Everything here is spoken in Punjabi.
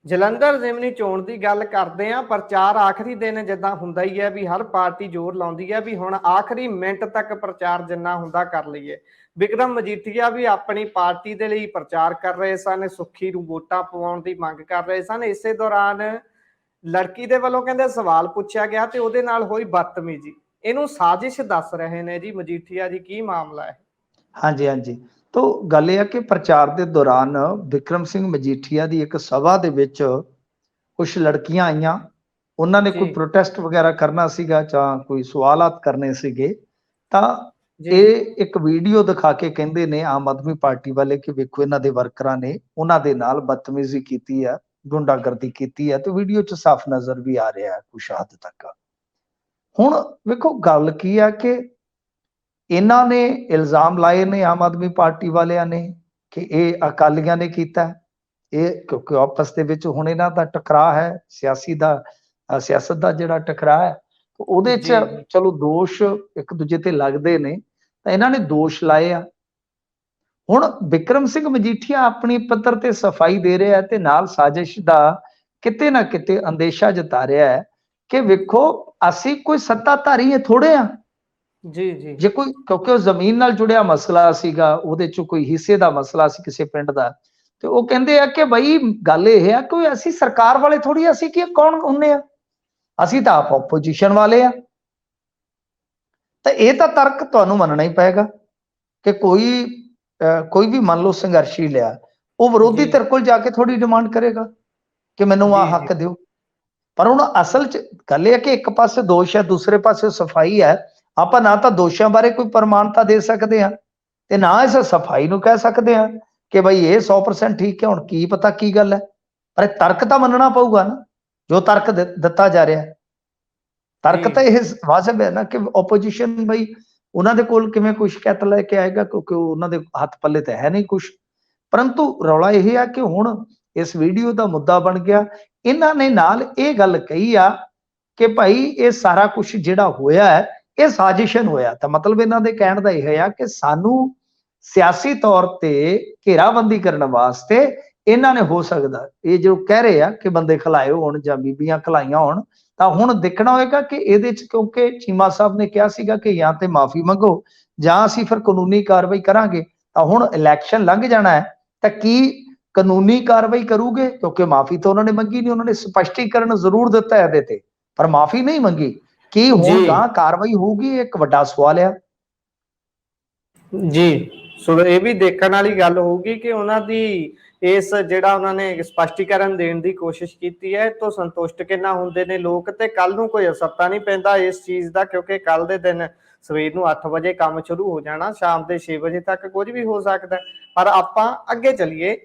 ਜਲੰਧਰ ਜ਼ਿਮਨੀ ਚੋਣ ਦੀ ਗੱਲ ਕਰਦੇ ਆ। ਪ੍ਰਚਾਰ ਆਖਰੀ ਦਿਨ ਜਿੱਦਾਂ ਹੁੰਦਾ ਹੀ ਹੈ ਵੀ ਹਰ ਪਾਰਟੀ ਜ਼ੋਰ ਲਾਉਂਦੀ ਹੈ ਵੀ ਹੁਣ ਆਖਰੀ ਮਿੰਟ ਤੱਕ ਪ੍ਰਚਾਰ ਜਿੰਨਾ ਹੁੰਦਾ ਕਰ ਲਈਏ। ਵਿਕਰਮ ਮਜੀਠੀਆ ਵੀ ਆਪਣੀ ਪਾਰਟੀ ਦੇ ਲਈ ਪ੍ਰਚਾਰ ਕਰ ਰਹੇ ਸਨ, ਸੁੱਖੀ ਨੂੰ ਵੋਟਾਂ ਪਵਾਉਣ ਦੀ ਮੰਗ ਕਰ ਰਹੇ ਸਨ। ਇਸੇ ਦੌਰਾਨ ਲੜਕੀ ਦੇ ਵੱਲੋਂ ਕਹਿੰਦੇ ਸਵਾਲ ਪੁੱਛਿਆ ਗਿਆ ਤੇ ਉਹਦੇ ਨਾਲ ਹੋਈ ਬਦਤਮੀਜੀ। ਇਹਨੂੰ ਸਾਜ਼ਿਸ਼ ਦੱਸ ਰਹੇ ਨੇ ਜੀ ਮਜੀਠੀਆ ਜੀ, ਕੀ ਮਾਮਲਾ ਹੈ? ਹਾਂਜੀ ਹਾਂਜੀ। तो गल यह कि प्रचार के दौरान विक्रम सिंह मजीठिया की एक सभा के विच कुछ लड़कियां आईयां, उन्होंने कोई प्रोटेस्ट वगैरह करना सीगा जां कोई सवालात करने सीगे, तां ये एक वीडियो दिखा के कहंदे ने आम आदमी पार्टी वाले कि वेखो इन्हां दे वर्करां ने उन्हां दे नाल बदतमीजी कीती है, गुंडागर्दी कीती है। तो वीडियो च साफ नजर भी आ रहा है कुछ हद तक। हुण वेखो गल की है कि इन्हां ने इल्जाम लाए ने आम आदमी पार्टी वालियां ने कि यह अकालियां ने कीता, क्योंकि आपस दे विच हुण इन्हां दा टकराव है, सियासत दा जिहड़ा टकराव है, तो उहदे च चलो दोष एक दूजे ते लगदे ने, तां इन्हां ने दोष लाए आ। हुण विक्रम सिंह मजीठिया अपनी पੱਧਰ ते सफाई दे रहा है ते नाल साजिश दा किते ना किते अंदेशा जता रहा है कि वेखो असीं कोई सत्ताधारी है थोड़े आ जी जी। जे कोई, क्योंकि जमीन नाल जुड़िया मसला सीगा, उहदे चों कोई हिस्से दा मसला सी किसी पिंड दा, ते ओह कहंदे आ कि बई गल इह है कि असीं सरकार वाले थोड़ी, असीं की कौन हुंदे आ, असीं तां आप ओपोजिशन वाले आ। तां इह तां तर्क तुहानूं मनना ही पएगा कि कोई भी मान लो संघर्शी लिया, वह विरोधी धिर कोल जाके थोड़ी डिमांड करेगा कि मैनूं आ हक दिओ। पर हुण असल च गल इह कि एक पासे दोष है, दूसरे पासे सफाई है। ਆਪਾਂ ਨਾ ਤਾਂ ਦੋਸ਼ਾਂ ਬਾਰੇ ਕੋਈ ਪ੍ਰਮਾਣਤਾ ਦੇ ਸਕਦੇ ਆ ਤੇ ਨਾ ਇਸ ਸਫਾਈ ਨੂੰ ਕਹਿ ਸਕਦੇ ਆ ਕਿ ਬਈ ਇਹ 100% ਠੀਕ ਹੈ। ਹੁਣ ਕੀ ਪਤਾ ਕੀ ਗੱਲ ਹੈ, ਪਰ ਤਰਕ ਤਾਂ ਮੰਨਣਾ ਪਊਗਾ ਨਾ, ਜੋ ਤਰਕ ਦਿੱਤਾ ਜਾ ਰਿਹਾ। ਤਰਕ ਤਾਂ ਇਹ ਵਾਜਬ ਹੈ ਨਾ ਕਿ ਆਪੋਜੀਸ਼ਨ ਬਈ ਉਹਨਾਂ ਦੇ ਕੋਲ ਕਿਵੇਂ ਕੋਈ ਸ਼ਿਕਾਇਤ ਲੈ ਕੇ ਆਏਗਾ, ਕਿਉਂਕਿ ਉਹਨਾਂ ਦੇ ਹੱਥ ਪੱਲੇ ਤਾਂ ਹੈ ਨਹੀਂ ਕੁਛ। ਪਰੰਤੂ ਰੌਲਾ ਇਹ ਆ ਕਿ ਹੁਣ ਇਸ ਵੀਡੀਓ ਦਾ ਮੁੱਦਾ ਬਣ ਗਿਆ। ਇਹਨਾਂ ਨੇ ਨਾਲ ਇਹ ਗੱਲ ਕਹੀ ਆ ਕਿ ਭਾਈ ਇਹ ਸਾਰਾ ਕੁਝ ਜਿਹੜਾ ਹੋਇਆ ਹੈ ਇਹ ਸਾਜ਼ਿਸ਼ਨ ਹੋਇਆ। ਤਾਂ ਮਤਲਬ ਇਹਨਾਂ ਦੇ ਕਹਿਣ ਦਾ ਇਹ ਆ ਕਿ ਸਾਨੂੰ ਸਿਆਸੀ ਤੌਰ ਤੇ ਘੇਰਾਬੰਦੀ ਕਰਨ ਵਾਸਤੇ ਇਹਨਾਂ ਨੇ, ਹੋ ਸਕਦਾ ਇਹ ਜੋ ਕਹਿ ਰਹੇ ਆ ਕਿ ਬੰਦੇ ਖਲਾਏ ਹੋਣ ਜਾਂ ਬੀਬੀਆਂ ਖਲਾਈਆਂ ਹੋਣ, ਤਾਂ ਹੁਣ ਦੇਖਣਾ ਹੋਏਗਾ ਕਿ ਇਹਦੇ ਚ, ਕਿਉਂਕਿ ਚੀਮਾ ਸਾਹਿਬ ਨੇ ਕਿਹਾ ਸੀਗਾ ਕਿ ਜਾਂ ਤੇ ਮਾਫੀ ਮੰਗੋ ਜਾਂ ਅਸੀਂ ਫਿਰ ਕਾਨੂੰਨੀ ਕਾਰਵਾਈ ਕਰਾਂਗੇ। ਤਾਂ ਹੁਣ ਇਲੈਕਸ਼ਨ ਲੰਘ ਜਾਣਾ ਹੈ ਤਾਂ ਕੀ ਕਾਨੂੰਨੀ ਕਾਰਵਾਈ ਕਰੂਗੇ, ਕਿਉਂਕਿ ਮਾਫੀ ਤਾਂ ਉਹਨਾਂ ਨੇ ਮੰਗੀ ਨਹੀਂ। ਉਹਨਾਂ ਨੇ ਸਪਸ਼ਟੀਕਰਨ ਜ਼ਰੂਰ ਦਿੱਤਾ ਇਹਦੇ ਤੇ, ਪਰ ਮਾਫੀ ਨਹੀਂ ਮੰਗੀ। ਕੀ ਹੁਣ ਗਾਂ ਕਾਰਵਾਈ ਹੋਊਗੀ, ਇੱਕ ਵੱਡਾ ਸਵਾਲ ਆ ਜੀ। ਸੋ ਇਹ ਵੀ ਦੇਖਣ ਵਾਲੀ ਗੱਲ ਹੋਊਗੀ ਕਿ ਉਹਨਾਂ ਦੀ ਇਸ ਜਿਹੜਾ ਉਹਨਾਂ ਨੇ ਸਪਸ਼ਟੀਕਰਨ ਦੇਣ ਦੀ ਕੋਸ਼ਿਸ਼ ਕੀਤੀ ਹੈ ਤੋਂ ਸੰਤੁਸ਼ਟ ਕਿੰਨਾ ਹੁੰਦੇ ਨੇ ਲੋਕ, ਤੇ ਕੱਲ ਨੂੰ ਕੋਈ ਅਸਰ ਤਾਂ ਨਹੀਂ ਪੈਂਦਾ ਇਸ ਚੀਜ਼ ਦਾ, ਕਿਉਂਕਿ ਕੱਲ ਦੇ ਦਿਨ ਸਵੇਰ ਨੂੰ 8 ਵਜੇ ਕੰਮ ਸ਼ੁਰੂ ਹੋ ਜਾਣਾ, ਸ਼ਾਮ ਦੇ 6 ਵਜੇ ਤੱਕ ਕੁਝ ਵੀ ਹੋ ਸਕਦਾ। ਪਰ ਆਪਾਂ ਅੱਗੇ ਚੱਲੀਏ।